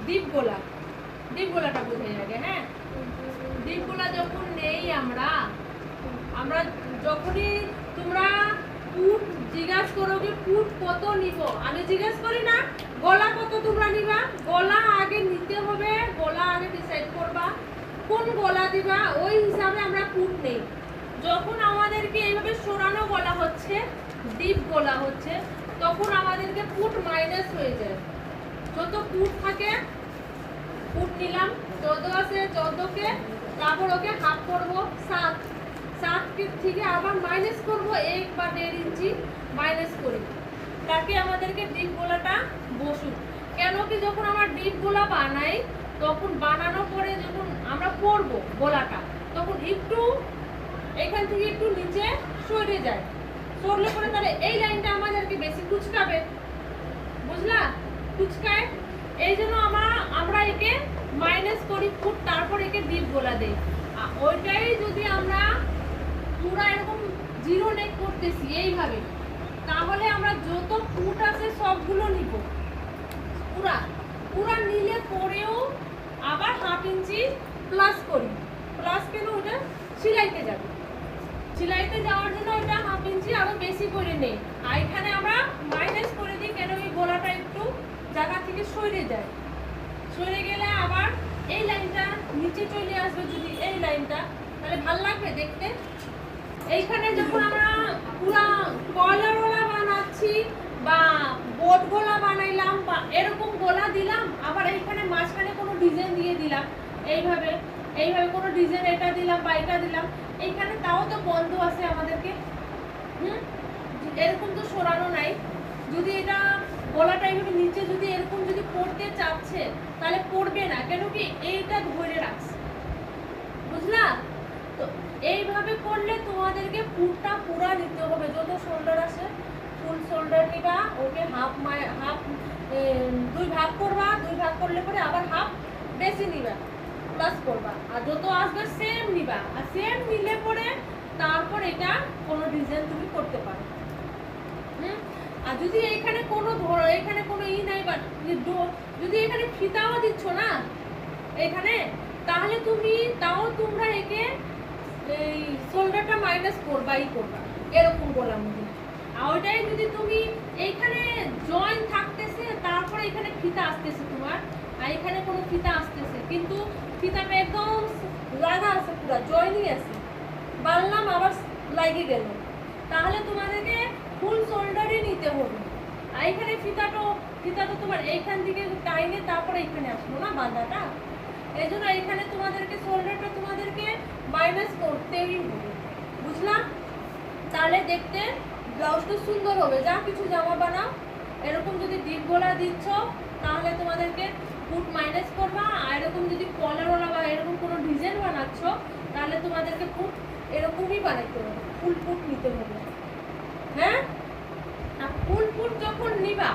Deep গোলা, deep গোলাটা বোঝাই আগে। হ্যাঁ, ডিপ গোলা যখন নেই আমরা যখনই তোমরা ফুট জিজ্ঞাসা করো যে ফুট কত নিব, আমি জিজ্ঞাসা করি না গলা কত তোমরা নিবা, গলা আগে নিতে হবে, গলা আগে ডিসাইড করবা কোন গলা দিবা, ওই হিসাবে আমরা ফুট নেই। যখন আমাদেরকে এইভাবে সরানো গলা হচ্ছে, ডিপ গলা হচ্ছে, তখন আমাদেরকে ফুট মাইনাস হয়ে যায়। যত ফুট থাকে ফুট নিলাম, 14 আছে 14কে, তারপর ওকে হাফ করবো 7, 7 থেকে আবার মাইনাস করবো 1 বা 1.5 ইঞ্চি মাইনাস করি, তাকে আমাদেরকে ডিপ গোলাটা বসুক। কেন কি যখন আমরা ডিপ গোলা বানাই তখন বানানোর পরে যখন আমরা করবো গোলাটা, তখন একটু এখান থেকে একটু নিচে সরে যায়, সরলে পরে তাহলে এই লাইনটা আমাদেরকে বেশি কুচকাবে, বুঝলা? কুচকায়, এই জন্য আমরা একে মাইনাস করি ফুট, তারপর একে ডিপ গোলা দেই। ওইটাই যদি আমরা পুরো এরকম জিরো নেক করতেছি এইভাবে, তাহলে আমরা যত ফুট আছে সবগুলো নিব, পুরা পুরা নিলে পরেও আবার হাফ ইঞ্চি প্লাস করি। প্লাস কেন? ওটা সেলাইতে যাবে, সেলাইতে যাওয়ার জন্য ওটা হাফ ইঞ্চি আরো বেশি করে নেই। আর এখানে আমরা মাইনাস করে দিই, কেন এই গোলাটা একটু জায়গা থেকে সরে যায়, সরে গেলে আবার এই লাইনটা নিচে চলে আসবে। যদি এই লাইনটা, তাহলে ভালো লাগবে দেখতে। এইখানে যখন আমরা পুরা কলার গোলা বানাচ্ছি বা বোট গোলা বানাইলাম বা এরকম গোলা দিলাম, আবার এইখানে মাঝখানে কোনো ডিজাইন দিয়ে দিলাম, এইভাবে এইভাবে কোনো ডিজাইন এটা দিলাম বা এটা দিলাম, এইখানে তাও তো বন্ধ আছে আমাদেরকে, এরকম তো সরানো নাই। যদি এটা গলাটা এইভাবে নিচে যদি এরকম যদি পড়তে চাচ্ছে তাহলে পড়বে না, কেন কি এইটা ধরে রাখছে, বুঝলা? তো এইভাবে করলে তোমাদেরকে ফুটটা পুরা নিতে হবে। যত শোল্ডার আছে ফুল শোল্ডার নিবা, ওকে হাফ 2 ভাগ করবা, 2 ভাগ করলে পরে আবার হাফ বেশি নিবা, প্লাস করবা, আর যত আসবে সেম নিবা, আর সেম নিলে পরে তারপর এটা কোনো ডিজাইন তুমি করতে পারো। আর যদি এখানে কোনো এখানে কোনো নাই, বা যদি এখানে ফিতাও দিচ্ছ না এখানে, তাহলে তোমরা একে এই শোল্ডারটা মাইনাস করবাই করবা, এরকম গলার মধ্যে। আর ওইটাই যদি তুমি এইখানে জয়েন থাকতেছে, তারপরে এখানে ফিতা আসতেছে তোমার, আর এখানে কোনো ফিতা আসতেছে, কিন্তু ফিতাটা একদম লাগা আছে, পুরো জয়েনই আছে, বানলাম আবার লাগিয়ে গেল, তাহলে তোমাদেরকে ফুল শোল্ডারই নিতে হবে। আর এখানে ফিতা তো তোমার এইখান থেকে টাইনে তারপরে এখানে আসলো না বাঁধাটা, এই জন্য এখানে তোমাদেরকে শোল্ডারটা তোমাদেরকে মাইনাস করতেই হবে, বুঝলাম? তাহলে দেখতে ব্লাউজটা সুন্দর হবে। যা কিছু জামা বানাও এরকম যদি ডিপ গলা দিচ্ছ, তাহলে তোমাদেরকে ফুট মাইনাস করবা, আর এরকম যদি কলারওয়ালা বা এরকম কোনো ডিজাইন বানাচ্ছ, তাহলে তোমাদেরকে ফুট এরকমই বানাইতে হবে, ফুল ফুট নিতে হবে। হ্যাঁ, আর ফুল ফুট যখন নিবা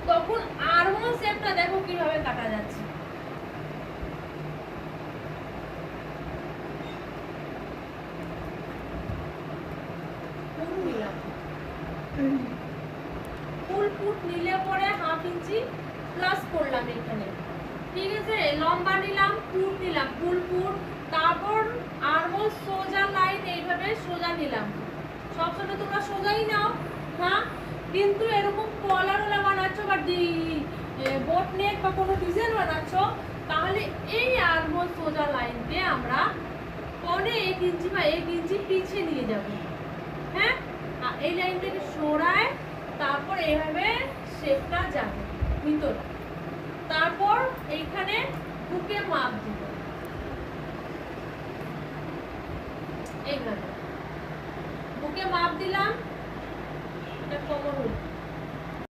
তখন আর্মহোল শেপটা দেখো কিভাবে কাটা যাচ্ছে। ফুল ফুট নিলে পরে হাফ ইঞ্চি প্লাস করলাম এখানে, ঠিক আছে? লম্বা নিলাম, ফুট নিলাম, ফুল ফুট, তারপর আর্মহোল সোজা লাইন এইভাবে সোজা নিলাম। সবসময় তোমরা সোজাই নাও, হ্যাঁ, কিন্তু এরকম কলারওয়ালা বানাচ্ছ বা বোট নেক বা কোনো ডিজাইন বানাচ্ছ, তাহলে এই আর্মহোল সোজা লাইনকে আমরা 1 ইঞ্চি বা 1 ইঞ্চি পিছিয়ে নিয়ে যাব। হ্যাঁ, আর এই লাইনটাকে সরায় তারপর এইভাবে শেপটা যাবে ভিতরে, তারপর এইখানে বুকে মাপ দিব, এইভাবে বুকে মাপ দিলাম, এটা কমন হলো।